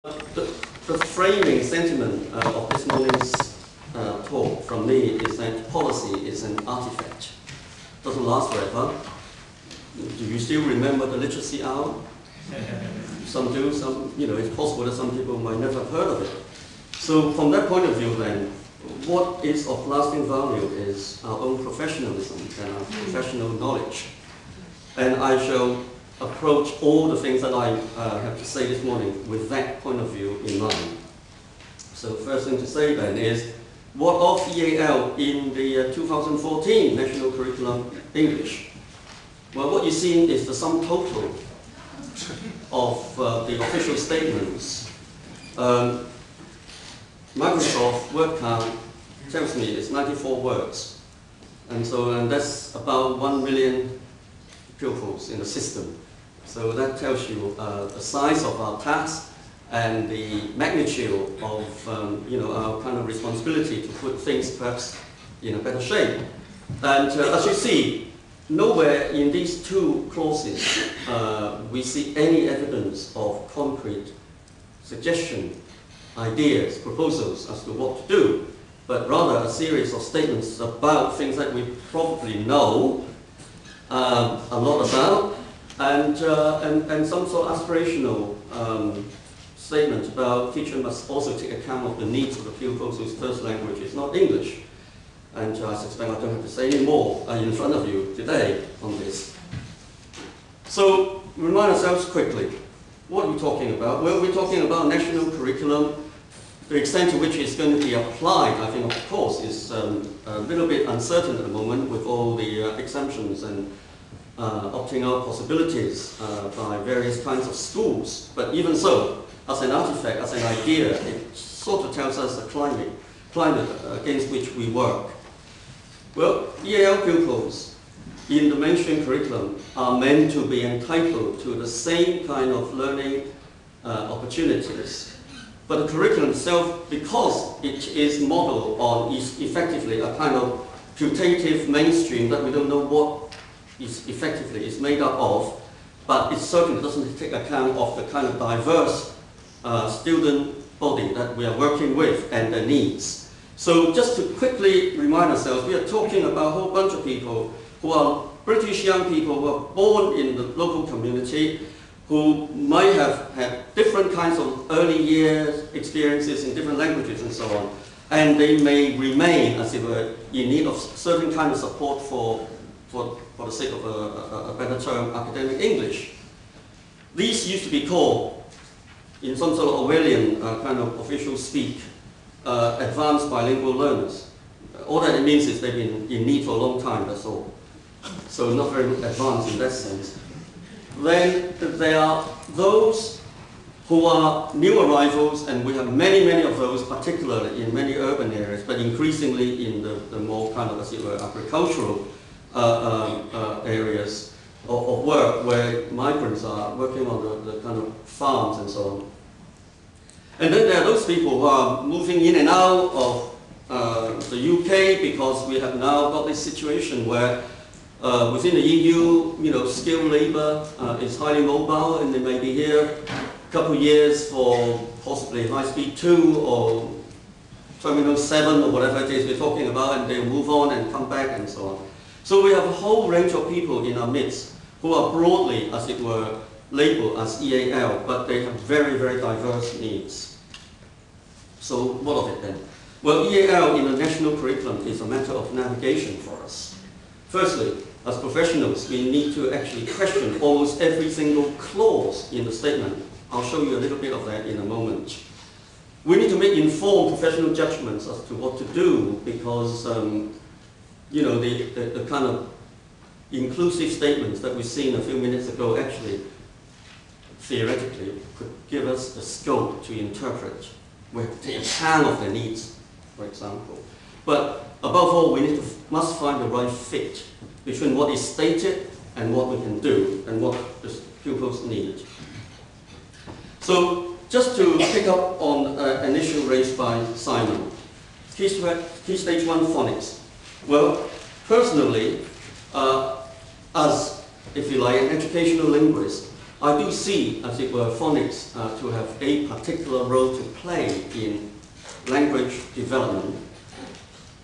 The framing sentiment of this morning's talk from me is that policy is an artifact. Doesn't last forever. Do you still remember the literacy hour? Some do, some, it's possible that some people might never have heard of it. So from that point of view then, what is of lasting value is our own professionalism and our professional knowledge. And I shall approach all the things that I have to say this morning with that point of view in mind. So first thing to say then is, what of EAL in the 2014 National Curriculum English? Well, what you're seeing is the sum total of the official statements. Microsoft word count tells me it's 94 words. And that's about 1 million pupils in the system. So that tells you the size of our task and the magnitude of our kind of responsibility to put things perhaps in a better shape. And as you see, nowhere in these two clauses we see any evidence of concrete suggestion, ideas, proposals as to what to do, but rather a series of statements about things that we probably know a lot about, and some sort of aspirational statement about teacher must also take account of the needs of the pupils whose first language is not English. And I suspect I don't have to say any more in front of you today on this. So remind ourselves quickly, what are we talking about? Well, we're talking about national curriculum. The extent to which it's going to be applied, I think, of course, is a little bit uncertain at the moment with all the exemptions and opting out possibilities by various kinds of schools. But even so, as an artifact, as an idea, it sort of tells us the climate against which we work. Well, EAL pupils in the mainstream curriculum are meant to be entitled to the same kind of learning opportunities. But the curriculum itself, because it is modeled on effectively a kind of putative mainstream that we don't know what effectively is made up of, but it certainly doesn't take account of the kind of diverse student body that we are working with and their needs. So just to quickly remind ourselves, we are talking about a whole bunch of people who are British young people who are born in the local community, who might have had different kinds of early years experiences in different languages and so on, and they may remain, as it were, in need of certain kind of support for the sake of a better term, academic English. These used to be called, in some sort of Orwellian kind of official speak, advanced bilingual learners. All that it means is they've been in need for a long time, that's all. So not very advanced in that sense. Then there are those who are new arrivals, and we have many, many of those, particularly in many urban areas, but increasingly in the more kind of, as it were, agricultural areas of work where migrants are working on the kind of farms and so on. And then there are those people who are moving in and out of the UK because we have now got this situation where within the EU, skilled labour is highly mobile, and they may be here a couple of years for possibly high-speed 2 or Terminal 7 or whatever it is we're talking about, and they'll move on and come back and so on. So we have a whole range of people in our midst who are broadly, as it were, labelled as EAL, but they have very, very diverse needs. So what of it then? Well, EAL in the national curriculum is a matter of navigation for us. Firstly, as professionals, we need to actually question almost every single clause in the statement. I'll show you a little bit of that in a moment. We need to make informed professional judgments as to what to do because the kind of inclusive statements that we've seen a few minutes ago actually, theoretically, could give us the scope to interpret, we have to take account of their needs, for example. But above all, we must find the right fit between what is stated and what we can do and what the pupils need. So just to pick up on an issue raised by Simon, Key Stage 1 phonics. Well, personally, as, if you like, an educational linguist, I do see, as it were, phonics to have a particular role to play in language development,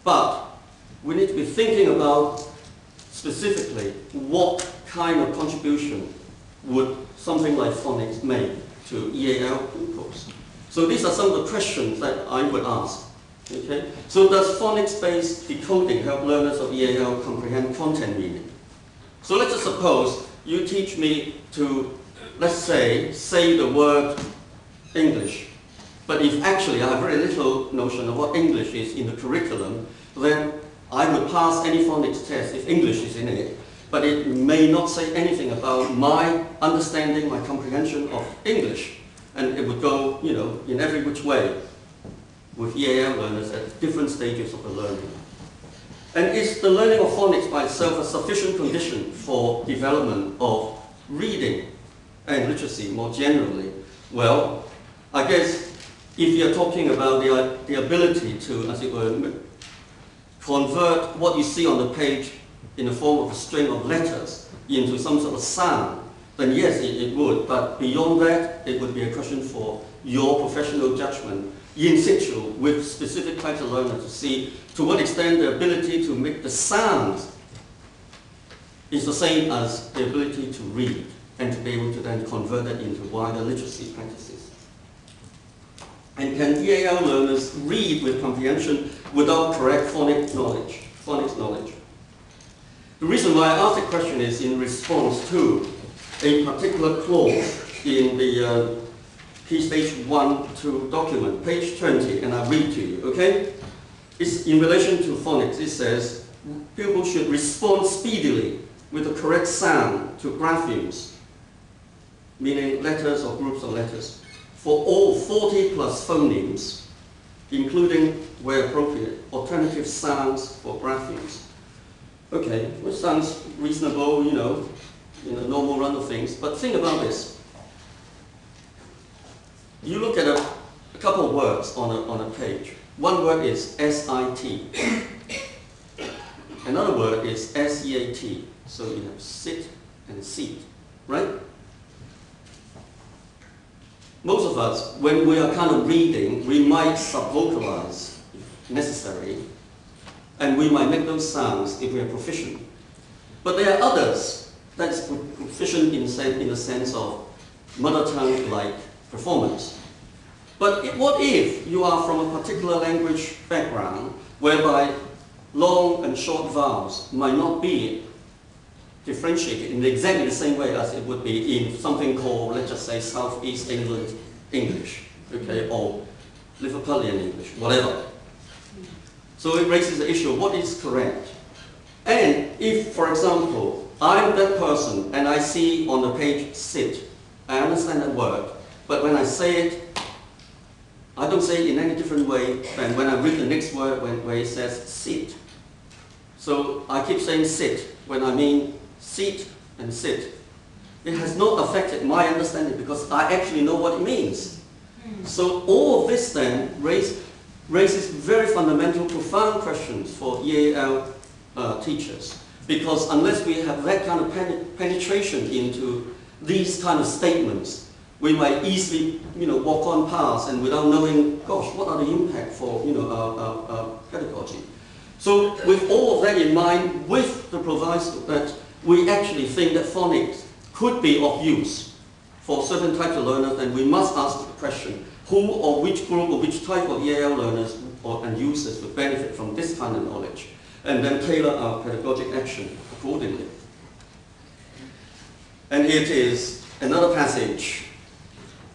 but we need to be thinking about specifically what kind of contribution would something like phonics make to EAL pupils. So these are some of the questions that I would ask. Okay? So does phonics-based decoding help learners of EAL comprehend content meaning? So let's just suppose you teach me to, let's say the word English. But if actually I have very little notion of what English is in the curriculum, then I would pass any phonics test if English is in it, but it may not say anything about my understanding, my comprehension of English. And it would go, you know, in every which way with EAL learners at different stages of the learning. And is the learning of phonics by itself a sufficient condition for development of reading and literacy more generally? Well, I guess if you're talking about the ability to, as it were, convert what you see on the page in the form of a string of letters into some sort of sound, then yes, it would. But beyond that, it would be a question for your professional judgment in situ with specific types of learners to see to what extent the ability to make the sounds is the same as the ability to read and to be able to then convert that into wider literacy practices. And can EAL learners read with comprehension without correct phonics knowledge? The reason why I asked the question is in response to a particular clause in the Key Stage 1-2 document, page 20, and I'll read to you, okay? It's in relation to phonics. It says, pupils should respond speedily with the correct sound to graphemes, meaning letters or groups of letters, for all 40 plus phonemes, including, where appropriate, alternative sounds for graphemes. Okay, which sounds reasonable, you know, in a normal run of things, but think about this. You look at a couple of words on a page. One word is S-I-T. Another word is S-E-A-T. So you have sit and seat, right? Most of us, when we are kind of reading, we might subvocalize if necessary, and we might make those sounds if we are proficient. But there are others that's proficient in the sense of mother tongue-like performance. But what if you are from a particular language background whereby long and short vowels might not be differentiated in exactly the same way as it would be in something called, let's just say, Southeast England English, okay, or Liverpudlian English, whatever. So it raises the issue of what is correct. And if, for example, I'm that person and I see on the page sit, I understand that word, but when I say it, I don't say it in any different way than when I read the next word where it says sit. So I keep saying sit when I mean seat and sit. It has not affected my understanding because I actually know what it means. So all of this then raises very fundamental, profound questions for EAL teachers. Because unless we have that kind of penetration into these kind of statements, we might easily, walk on past and without knowing, gosh, what are the impact for, our pedagogy. So with all of that in mind, with the proviso that we actually think that phonics could be of use for certain types of learners, then we must ask the question, who or which group or which type of EAL learners and users would benefit from this kind of knowledge, and then tailor our pedagogic action accordingly. And here it is, another passage.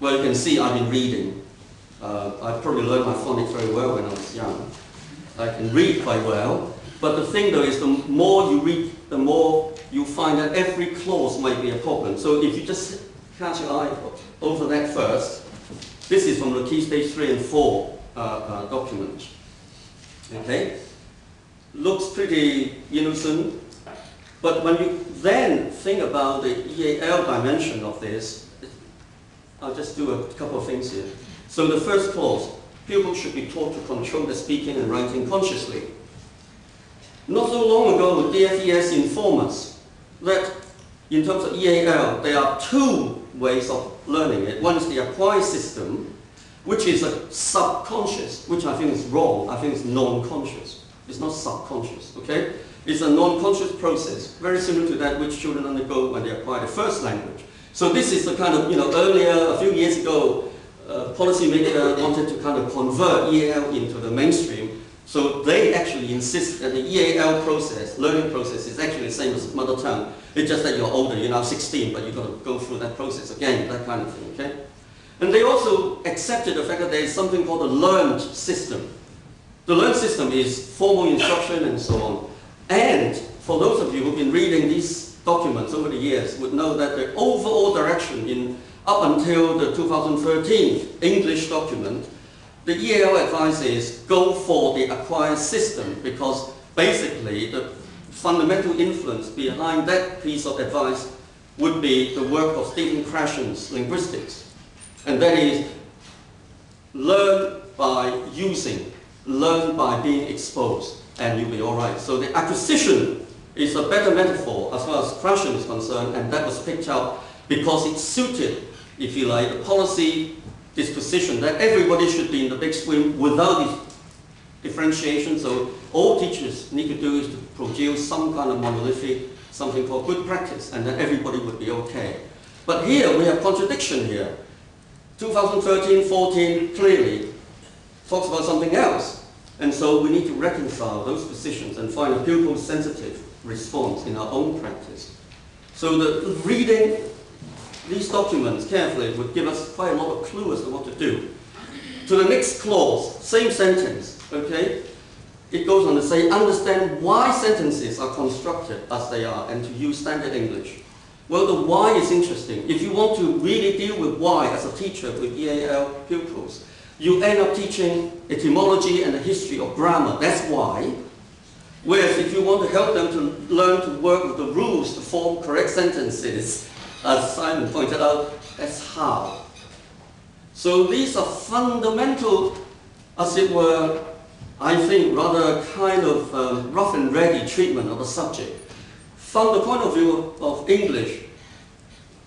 Well, you can see I've been reading. I probably learned my phonics very well when I was young. I can read quite well, but the thing though is the more you read, the more you find that every clause might be a problem. So if you just catch your eye over that first, this is from the Key Stage 3 and 4 document. Okay? Looks pretty innocent, but when you then think about the EAL dimension of this, I'll just do a couple of things here. So the first clause, pupils should be taught to control their speaking and writing consciously. Not so long ago, the DFES informed us that in terms of EAL, there are two ways of learning it. One is the acquired system, which is a subconscious, which I think is wrong. I think it's non-conscious. It's not subconscious, okay? It's a non-conscious process, very similar to that which children undergo when they acquire the first language. So this is the kind of, earlier, a few years ago, policymaker wanted to kind of convert EAL into the mainstream. So they actually insist that the EAL process, learning process, is actually the same as mother tongue. It's just that you're older, you're now 16, but you've got to go through that process again, that kind of thing, okay? And they also accepted the fact that there is something called the learned system. The learned system is formal instruction and so on. And for those of you who've been reading these documents over the years would know that the overall direction up until the 2013 English document, the EAL advice is go for the acquired system, because basically the fundamental influence behind that piece of advice would be the work of Stephen Krashen's linguistics. And that is learn by using, learn by being exposed, and you'll be all right. So the acquisition is a better metaphor as far as Krashen is concerned, and that was picked out because it suited, if you like, the policy disposition that everybody should be in the big swim without this differentiation. So all teachers need to do is to produce some kind of monolithic, something called good practice, and then everybody would be okay. But here we have contradiction here. 2013-14 clearly talks about something else. And so we need to reconcile those positions and find a pupil-sensitive response in our own practice. So the reading these documents carefully would give us quite a lot of clue as to what to do. To the next clause, same sentence, okay? It goes on to say, understand why sentences are constructed as they are and to use standard English. Well, the why is interesting. If you want to really deal with why as a teacher with EAL pupils, you end up teaching etymology and the history of grammar. That's why. Whereas if you want to help them to learn to work with the rules to form correct sentences, as Simon pointed out, that's how. So these are fundamental, as it were, I think, rather kind of rough and ready treatment of a subject. From the point of view of English,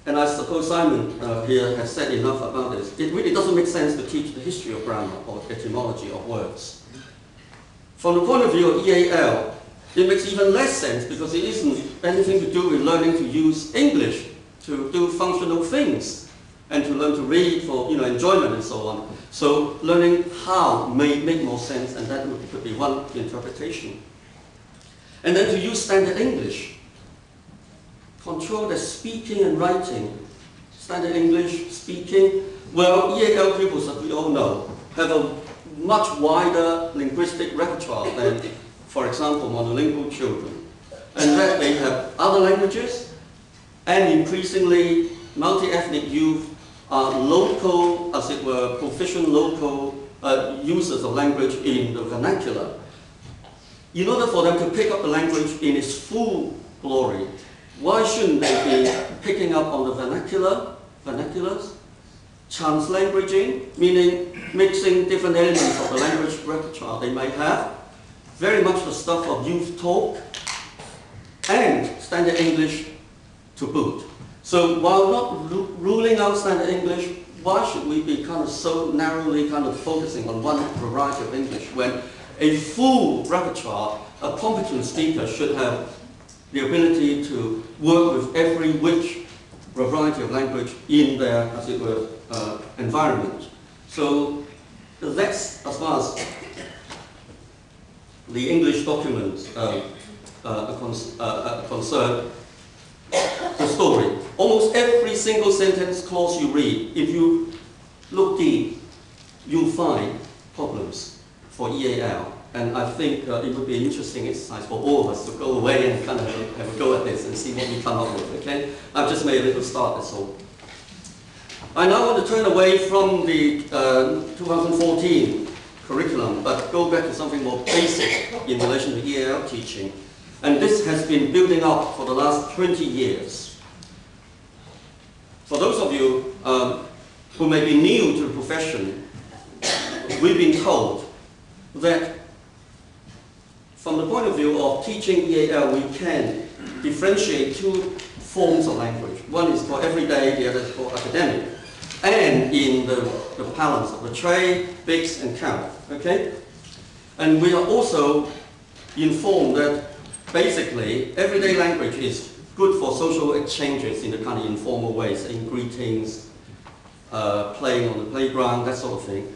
and I suppose Simon here has said enough about this, it really doesn't make sense to teach the history of grammar or etymology of words. From the point of view of EAL, it makes even less sense because it isn't anything to do with learning to use English to do functional things and to learn to read for enjoyment and so on. So learning how may make more sense, and that could be one interpretation. And then to use standard English. Control the speaking and writing. Standard English, speaking. Well, EAL pupils, as we all know, have a much wider linguistic repertoire than, for example, monolingual children. And that they have other languages, and increasingly multi-ethnic youth are local, as it were, proficient local users of language in the vernacular. In order for them to pick up the language in its full glory, why shouldn't they be picking up on the vernaculars? Translanguaging, meaning mixing different elements of the language repertoire they may have, very much the stuff of youth talk, and standard English to boot. So while not ruling out standard English, why should we be kind of so narrowly kind of focusing on one variety of English when a full repertoire, a competent speaker should have the ability to work with every which variety of language in their, as it were, environment. So that's as far as the English documents are concerned. The story. Almost every single sentence clause you read, if you look deep, you'll find problems for EAL. And I think it would be an interesting exercise for all of us to go away and kind of have a go at this and see what we come up with, okay? I've just made a little start, that's all. I now want to turn away from the 2014 curriculum, but go back to something more basic in relation to EAL teaching. And this has been building up for the last 20 years. For those of you who may be new to the profession, we've been told that from the point of view of teaching EAL, we can differentiate two forms of language. One is for everyday, the other is for academic. And in the balance of the trade, bigs, and count. Okay? And we are also informed that basically everyday language is good for social exchanges in the kind of informal ways, in greetings, playing on the playground, that sort of thing.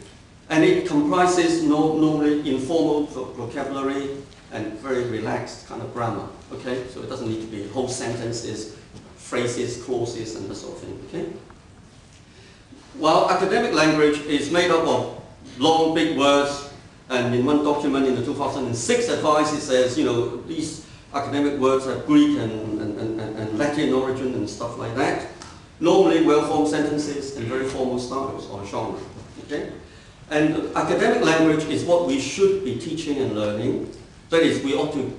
And it comprises normally informal vocabulary and very relaxed kind of grammar. Okay? So it doesn't need to be whole sentences, phrases, clauses, and that sort of thing. Okay? While academic language is made up of long, big words, and in one document in the 2006 advice it says, you know, these academic words have Greek and Latin origin and stuff like that. Normally well-formed sentences and very formal styles or genre. Okay? And academic language is what we should be teaching and learning. That is, we ought to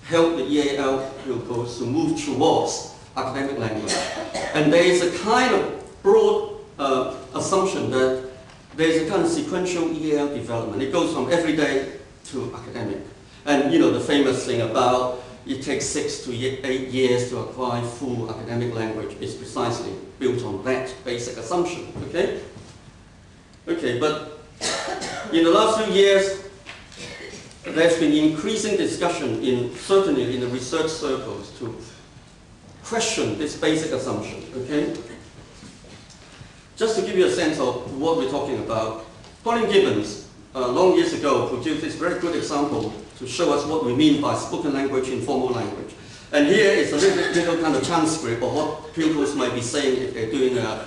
help the EAL pupils to move towards academic language. And there is a kind of broad assumption that there is a kind of sequential EAL development. It goes from everyday to academic. And you know the famous thing about it takes 6 to 8 years to acquire full academic language is precisely built on that basic assumption. Okay? Okay, but in the last few years, there's been increasing discussion certainly in the research circles to question this basic assumption. Okay? Just to give you a sense of what we're talking about, Colin Gibbons, long years ago, produced this very good example to show us what we mean by spoken language, informal language. And here is a little kind of transcript of what pupils might be saying if they're doing an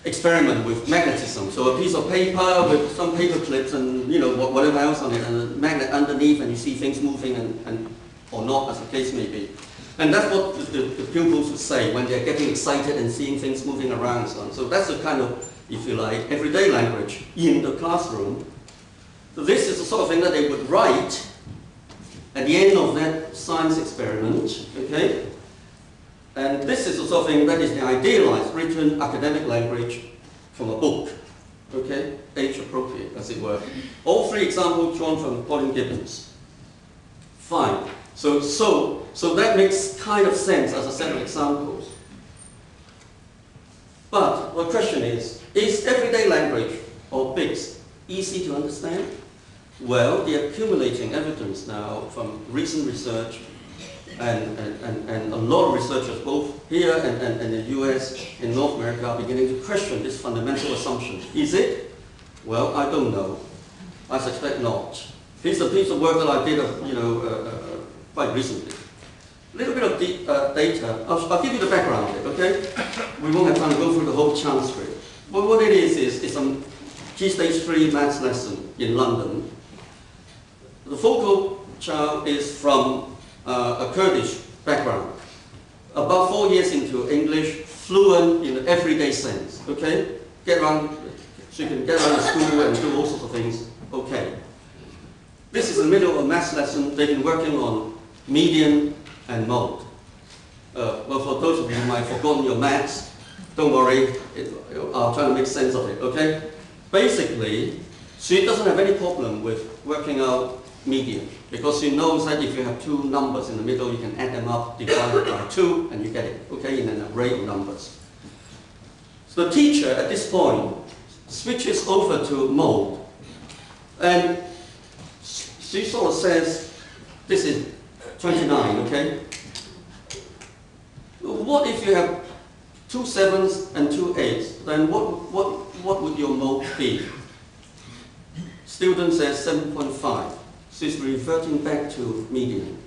experiment with magnetism. So a piece of paper with some paper clips and you know whatever else on it, and a magnet underneath, and you see things moving and or not, as the case may be. And that's what the pupils would say when they're getting excited and seeing things moving around and so on. So that's the kind of, if you like, everyday language in the classroom. So this is the sort of thing that they would write at the end of that science experiment, okay? And this is the sort of thing that is the idealized written academic language from a book, okay? Age appropriate, as it were. All three examples drawn from Colin Gibbons. Fine. So that makes kind of sense as a set of examples. But the question is everyday language or BICS easy to understand? Well, the accumulating evidence now from recent research and a lot of researchers both here and in the US, in North America, are beginning to question this fundamental assumption. Is it? Well, I don't know. I suspect not. Here's a piece of work that I did, quite recently. A little bit of data. I'll give you the background of it, okay? We won't have time to go through the whole transcript. But what it is it's a Key Stage 3 maths lesson in London. The focal child is from a Kurdish background. About 4 years into English, fluent in the everyday sense, okay? She can get around the school and do all sorts of things, okay. This is the middle of a maths lesson. They've been working on median and mode. Well, for those of you who might have forgotten your maths, don't worry, I'll try to make sense of it, okay? Basically, she doesn't have any problem with working out median, because she knows that if you have two numbers in the middle, you can add them up, divide it by 2, and you get it, okay, in an array of numbers. So the teacher, at this point, switches over to mode, and she sort of says, this is 29, okay? What if you have 2 7s and 2 8s? Then what would your mode be? Student says 7.5. She's reverting back to median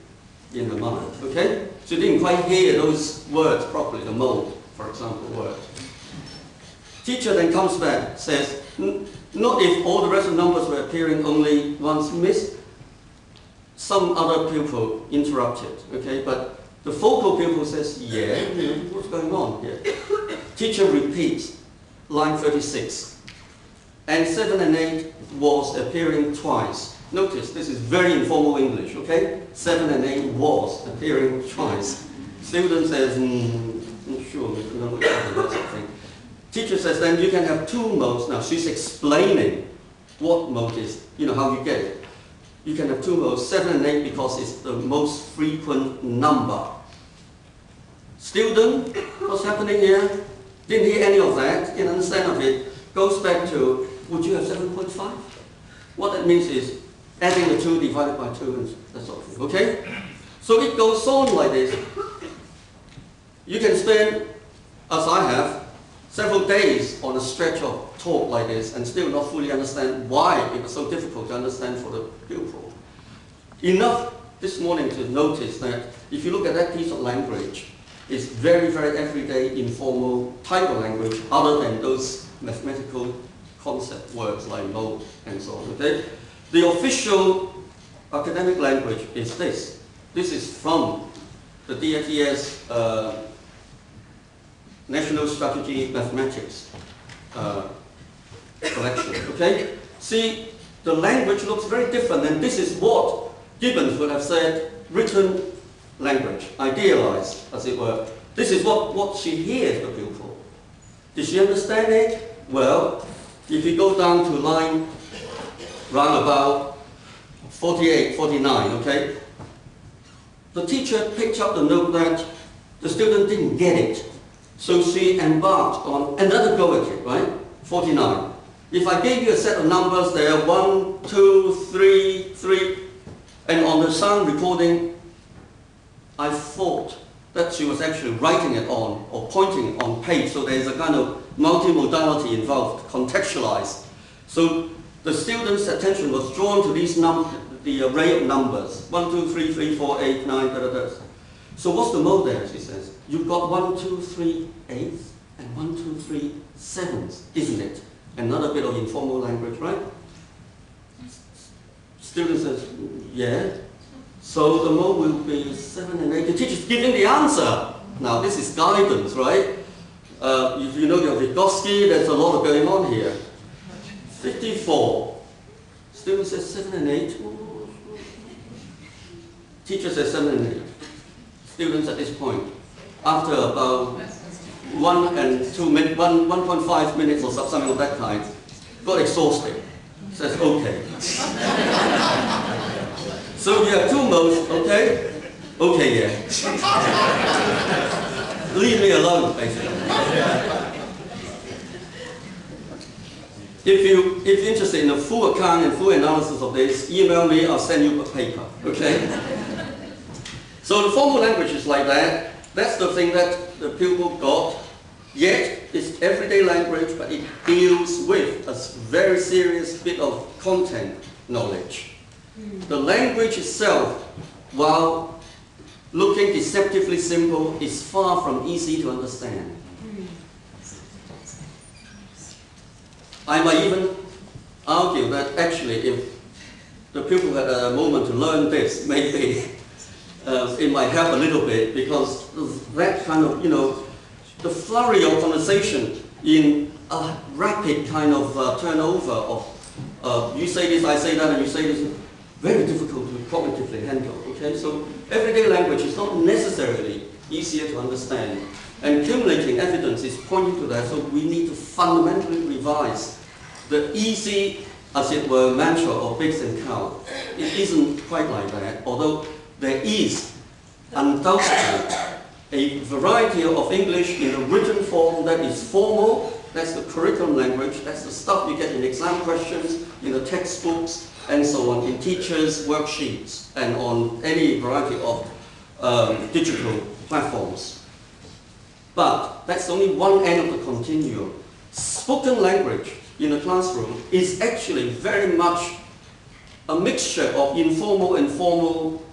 in her mind, okay? She didn't quite hear those words properly, the mode, for example, word. Teacher then comes back, says, not if all the rest of the numbers were appearing only once missed. Some other pupil interrupted, okay? But the focal pupil says, yeah, what's going on here? Teacher repeats, line 36. And 7 and 8 was appearing twice. Notice, this is very informal English, okay? 7 and 8 was appearing twice. Student says, sure, that sort of thing. Teacher says, then you can have 2 modes. Now, she's explaining what mode is, how you get it. You can have 2 modes, 7 and 8, because it's the most frequent number. Student, what's happening here? Didn't hear any of that, didn't understand of it. Goes back to, would you have 7.5? What that means is adding the 2 divided by 2 and that sort of thing, okay? So it goes on like this. You can spend, as I have, several days on a stretch of talk like this and still not fully understand why it was so difficult to understand for the pupil. Enough this morning to notice that if you look at that piece of language, it's very, very everyday, informal type of language other than those mathematical concept words like mode and so on, okay? The official academic language is this. This is from the DFES National Strategy Mathematics collection, okay? See, the language looks very different, and this is what Gibbons would have said written language, idealized, as it were. This is what she hears the pupil. Did she understand it? Well, if you go down to line round about 48, 49, okay? The teacher picked up the note that the student didn't get it. So she embarked on another go at it, right? 49. If I gave you a set of numbers there, 1, 2, 3, 3, and on the sound recording, I thought that she was actually writing it on or pointing it on page, so there's a kind of multimodality involved, contextualized. So the student's attention was drawn to these the array of numbers, 1, 2, 3, 3, 4, 8, 9, da, da, da. So what's the mode there, she says? You've got 1, 2, 3, 8s and 1, 2, 3, 7s, isn't it? Another bit of informal language, right? Student says, yeah. So the mode will be 7 and 8. The teacher's giving the answer. Now this is guidance, right? If you know your Vygotsky, there's a lot going on here. 54. Student says 7 and 8. Teacher says 7 and 8. Students at this point, after about 1.5 minutes or something of that kind, got exhausted. Says, okay. So you have 2 modes, okay? Okay, yeah. Leave me alone, basically. If you're interested in a full account and full analysis of this, email me, I'll send you a paper, okay? So the formal language is like that. That's the thing that the pupil got. Yet, it's everyday language, but it deals with a very serious bit of content knowledge. The language itself, while looking deceptively simple, is far from easy to understand. I might even argue that actually if the pupil had a moment to learn this, maybe it might help a little bit, because that kind of, the flurry of conversation in a rapid kind of turnover of you say this, I say that, and you say this, very difficult to cognitively handle, okay? So everyday language is not necessarily easier to understand. And accumulating evidence is pointing to that, so we need to fundamentally revise the easy, as it were, mantra of Biggs and Cow. It isn't quite like that, although there is undoubtedly a variety of English in a written form that is formal. That's the curriculum language. That's the stuff you get in exam questions, in the textbooks, and so on, in teachers' worksheets, and on any variety of digital platforms. But that's only one end of the continuum. Spoken language in a classroom is actually very much a mixture of informal and formal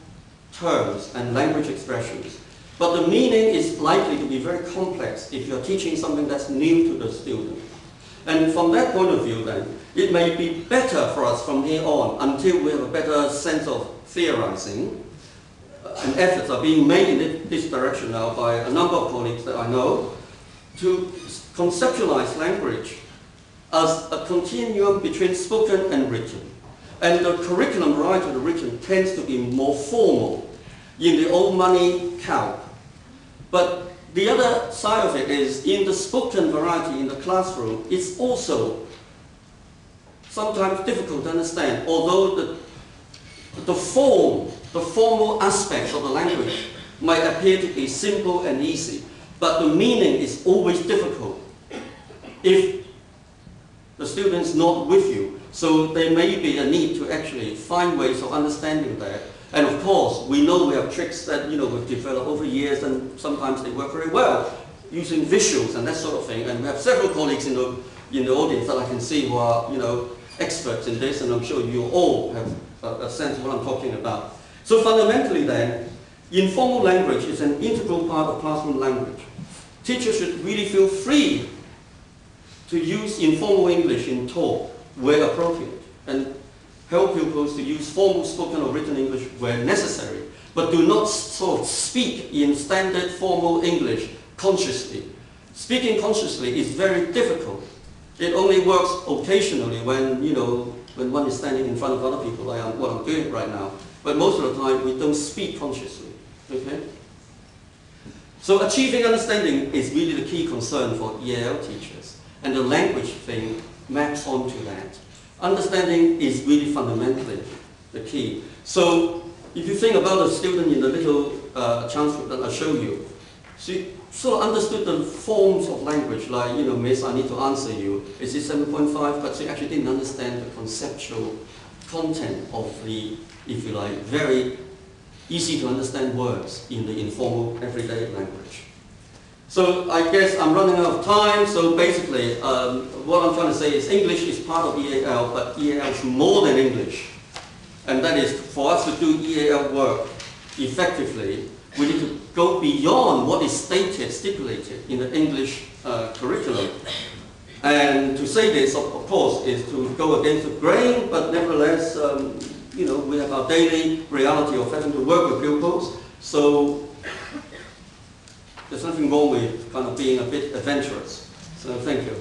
terms and language expressions. But the meaning is likely to be very complex if you're teaching something that's new to the student. And from that point of view then, it may be better for us from here on, until we have a better sense of theorizing, and efforts are being made in this direction now by a number of colleagues that I know, to conceptualize language as a continuum between spoken and written. And the curriculum variety of the written tends to be more formal in the old money camp. But the other side of it is, in the spoken variety in the classroom, it's also sometimes difficult to understand, although the formal aspects of the language might appear to be simple and easy, but the meaning is always difficult if the student's not with you. So there may be a need to actually find ways of understanding that. And of course, we know we have tricks that we've developed over years, and sometimes they work very well, using visuals and that sort of thing. And we have several colleagues in the audience that I can see who are experts in this, and I'm sure you all have a sense of what I'm talking about. So fundamentally then, informal language is an integral part of classroom language. Teachers should really feel free to use informal English in talk where appropriate, and help pupils to use formal spoken or written English where necessary, but do not sort of speak in standard formal English consciously. Speaking consciously is very difficult. It only works occasionally when, when one is standing in front of other people, like what I'm doing right now. But most of the time, we don't speak consciously, okay? So achieving understanding is really the key concern for EAL teachers, and the language thing maps onto that. Understanding is really fundamentally the key. So if you think about the student in the little transcript that I showed you, she sort of understood the forms of language, like, miss, I need to answer you. Is it 7.5? But she actually didn't understand the conceptual content of the, if you like, very easy to understand words in the informal everyday language. So I guess I'm running out of time, so basically what I'm trying to say is English is part of EAL, but EAL is more than English. And that is, for us to do EAL work effectively, we need to go beyond what is stipulated in the English curriculum. And to say this, of course, is to go against the grain, but nevertheless, we have our daily reality of having to work with pupils. So there's nothing wrong with kind of being a bit adventurous. So thank you.